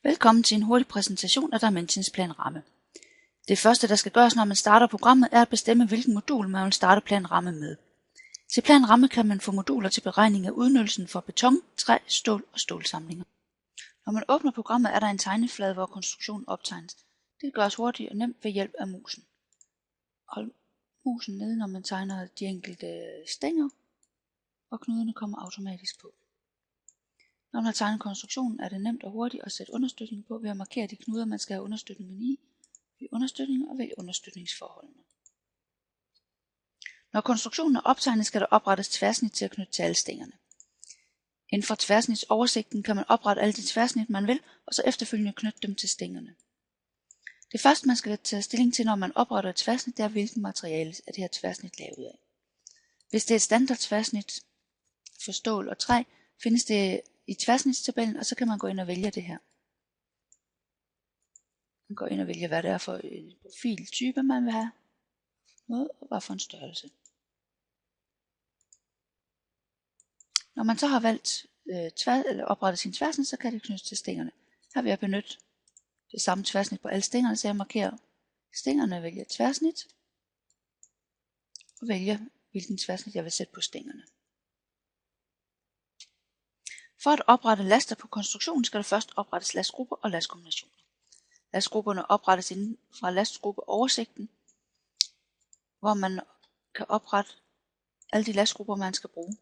Velkommen til en hurtig præsentation af Dimensions planramme. Det første, der skal gøres, når man starter programmet, er at bestemme, hvilken modul man vil starte planramme med. Til planramme kan man få moduler til beregning af udnyttelsen for beton, træ, stål og stålsamlinger. Når man åbner programmet, er der en tegneflade, hvor konstruktionen optegnes. Det gøres hurtigt og nemt ved hjælp af musen. Hold musen nede, når man tegner de enkelte stænger, og knuderne kommer automatisk på. Når man har tegnet konstruktionen, er det nemt og hurtigt at sætte understøtning på ved at markere de knuder, man skal have understøtningen i, ved understøtning og ved understøtningsforholdene. Når konstruktionen er optegnet, skal der oprettes tværsnit til at knytte til alle stængerne. Inden for tværsnitsoversigten kan man oprette alle de tværsnit, man vil, og så efterfølgende knytte dem til stængerne. Det første, man skal tage stilling til, når man opretter et tværsnit, det er, hvilken materiale er det her tværsnit lavet af. Hvis det er et standard tværsnit for stål og træ, findes det i tværsnitstabellen, og så kan man gå ind og vælge det her. Man går ind og vælger, hvad det er for en profiltype, man vil have, og hvad for en størrelse. Når man så har valgt eller oprettet sin tværsnit, så kan det knyttes til stængerne. Her vil jeg benytte det samme tværsnit på alle stængerne, så jeg markerer stængerne og vælger tværsnit, og vælger, hvilken tværsnit jeg vil sætte på stængerne. For at oprette laster på konstruktionen, skal der først oprettes lastgrupper og lastkombinationer. Lastgrupperne oprettes inden fra lastgruppeoversigten, hvor man kan oprette alle de lastgrupper, man skal bruge.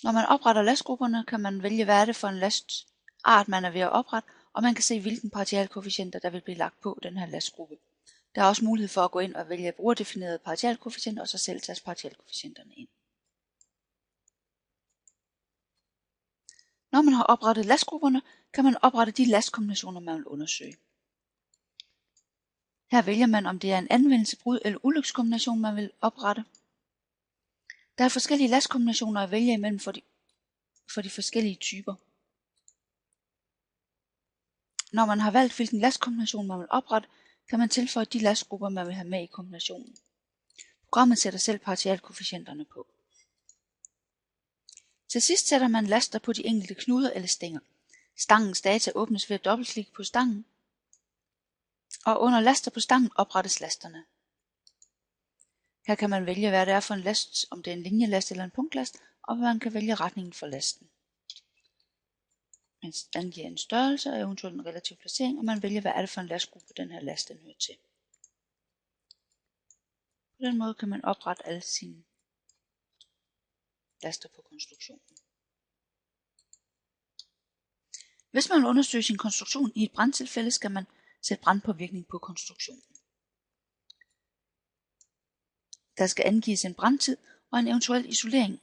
Når man opretter lastgrupperne, kan man vælge, hvad er det for en lastart, man er ved at oprette, og man kan se, hvilken partialkoefficienter, der vil blive lagt på den her lastgruppe. Der er også mulighed for at gå ind og vælge brugerdefinerede partialkoefficienter, og så selv tage partialkoefficienterne ind. Når man har oprettet lastgrupperne, kan man oprette de lastkombinationer, man vil undersøge. Her vælger man, om det er en anvendelse, brud eller ulykskombination, man vil oprette. Der er forskellige lastkombinationer at vælge imellem for de forskellige typer. Når man har valgt, hvilken lastkombination man vil oprette, kan man tilføje de lastgrupper, man vil have med i kombinationen. Programmet sætter selv partialkoefficienterne på. Til sidst sætter man laster på de enkelte knuder eller stænger. Stangens data åbnes ved at dobbeltklikke på stangen, og under laster på stangen oprettes lasterne. Her kan man vælge, hvad det er for en last, om det er en linjelast eller en punktlast, og man kan vælge retningen for lasten. Man angiver en størrelse og eventuelt en relativ placering, og man vælger, hvad er det for en lastgruppe, den her last den hører til. På den måde kan man oprette alle sine laster på konstruktionen. Hvis man vil undersøge sin konstruktion i et brandtilfælde, skal man sætte brandpåvirkning på konstruktionen. Der skal angives en brandtid og en eventuel isolering,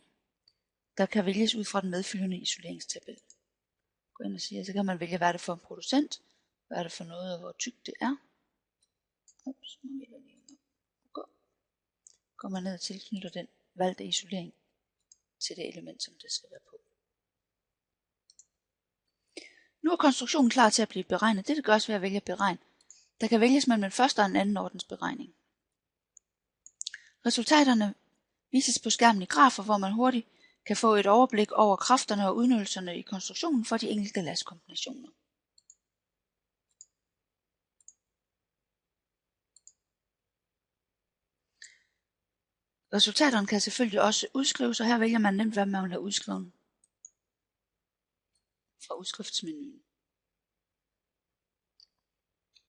der kan vælges ud fra den medfølgende isoleringstabel. Gå ind og sige, så kan man vælge, hvad er det for en producent, hvad er det for noget, og hvor tykt det er. Går man ned og tilknytter den valgte isolering til det element, som det skal være på. Nu er konstruktionen klar til at blive beregnet. Det gøres ved at vælge beregn. Der kan vælges mellem en første og en anden ordens beregning. Resultaterne vises på skærmen i grafer, hvor man hurtigt kan få et overblik over kræfterne og udnyttelserne i konstruktionen for de enkelte lastkombinationer. Resultaterne kan selvfølgelig også udskrives, og her vælger man nemt, hvad man vil have udskrevet fra udskriftsmenuen.